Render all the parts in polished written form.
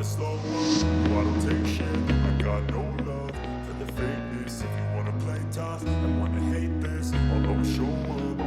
slow up, no I don't take shit. I got no love for the fakeness. If you wanna play tough and wanna hate this, I'll always show up.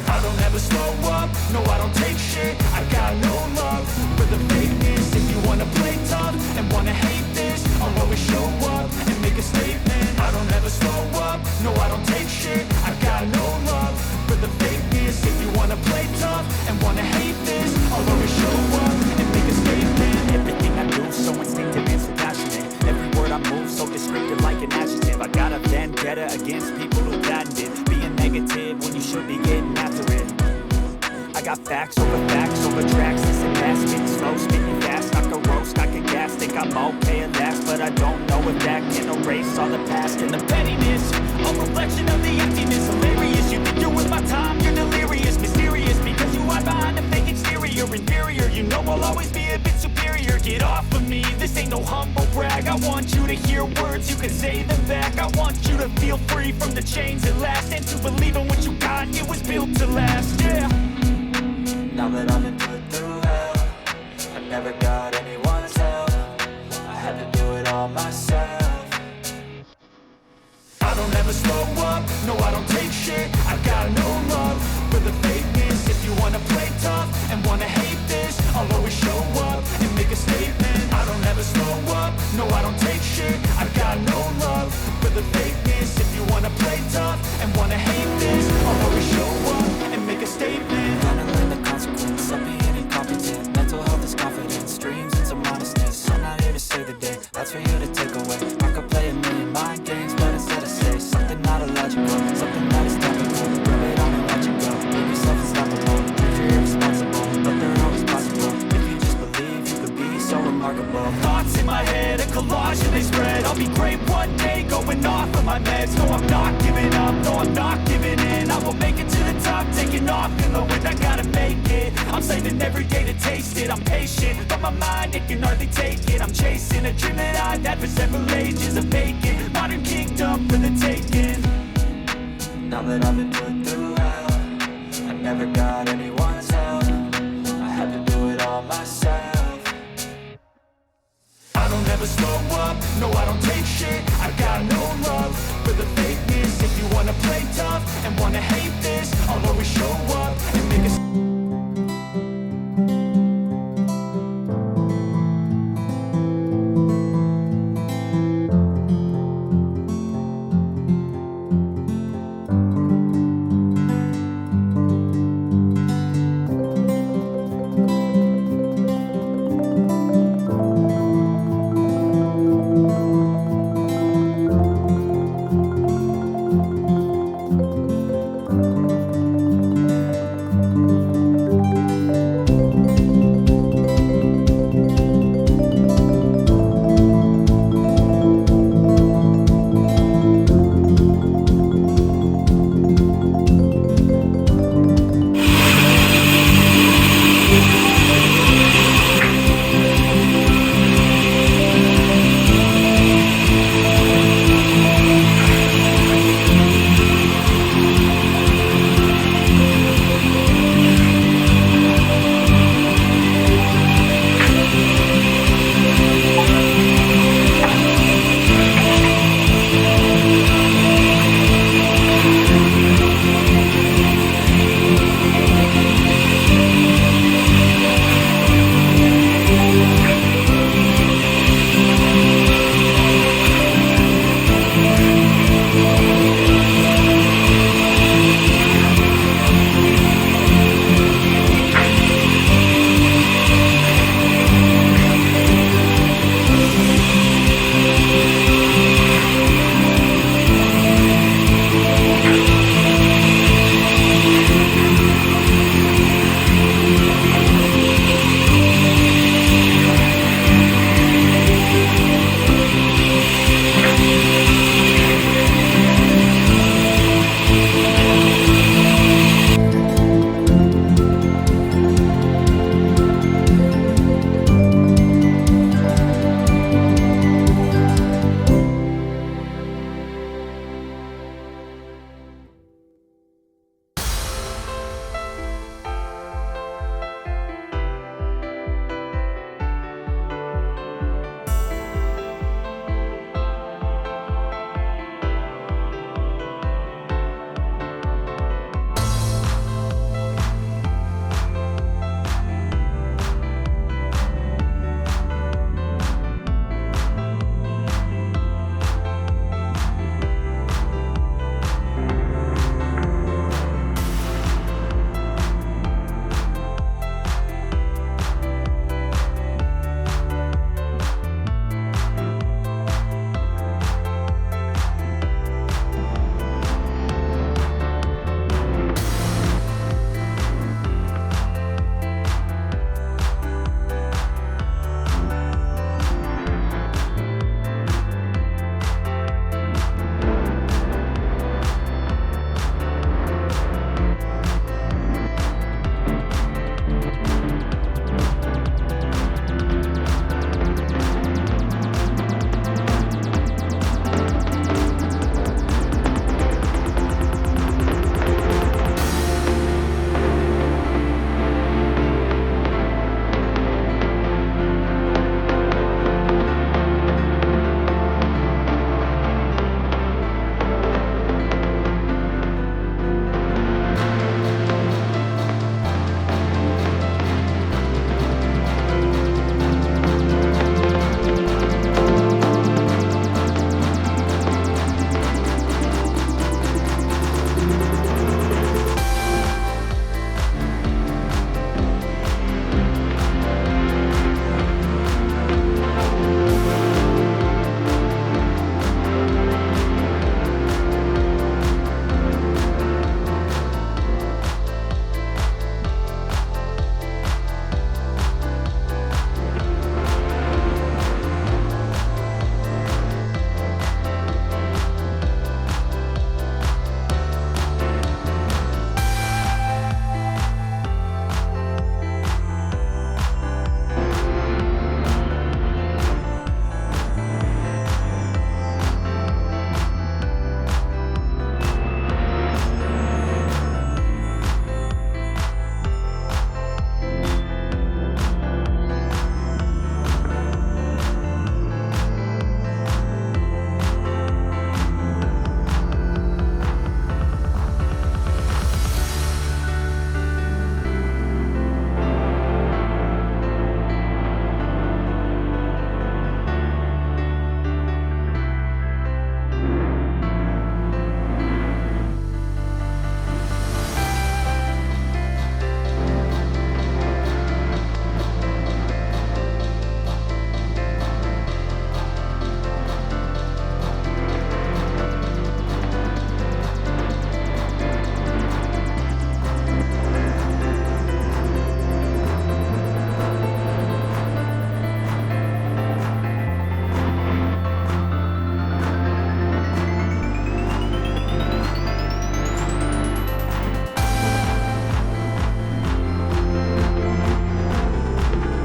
I don't ever slow up, no I don't take shit. I got no love for the fakeness. If you wanna play tough and wanna hate this, I'll always show up and make a statement. I don't ever slow up, no I don't take shit. I got no love for the fakeness. If you wanna play tough and wanna hate this, I'll always show up and make a statement. Everything I do so instinctive and so passionate. Every word I move so descriptive like an adjective. I got a vendetta against people who patented being negative when you should be getting after it. I got facts over tracks. This and that, spitting slow, spitting fast. I can roast, I can gas. Think I'm okay at last, but I don't know if that can erase all the past and the pettiness. A reflection of the emptiness. Hilarious, you think you're worth my time. You're delirious, mysterious, because you hide behind a fake exterior. Inferior, you know I'll always be a bit superior. Get off of me, this ain't no humble brag. I want you to hear words, you can say them back. I want you to feel free from the chains that last, and to believe in what you got, it was built to last, yeah. Now that I've been put through hell, I never got anyone's help. I had to do it all myself. I don't ever slow up, no I don't take shit. I got no love for the fakeness. If you wanna play tough and wanna hate this, I'll always show up and make a statement. I don't ever slow up, no I don't take shit. I got no love for the fakeness. If you wanna play tough and wanna hate this, I'll always show up and make a statement. Gotta learn the consequence of being incompetent. Mental health is confidence, dreams and some honestness. I'm not here to save the day, that's for you to take away. I could play a million mind games, but instead I say something not illogical, something that is topical. Rub it on and let you go. Make yourself unstoppable. If you're irresponsible, but they're always possible. If you just believe, you could be so remarkable. Thoughts in my head, a collage and they spread. I'll be great one day, going off of my meds. No, I'm not giving up, no, I'm not giving in. I will make it to the top, taking off in the wind. I gotta make it, I'm saving every day to taste it. I'm patient, but my mind, it can hardly take it. I'm chasing a dream that I've had for several ages. A vacant, modern kingdom for the taking. Now that I've been put through hell, I never got anyone's help. I had to do it all myself. I don't ever slow up, no I don't take shit. I got no love for the fakeness. If you wanna play tough and wanna hate this, I'll always show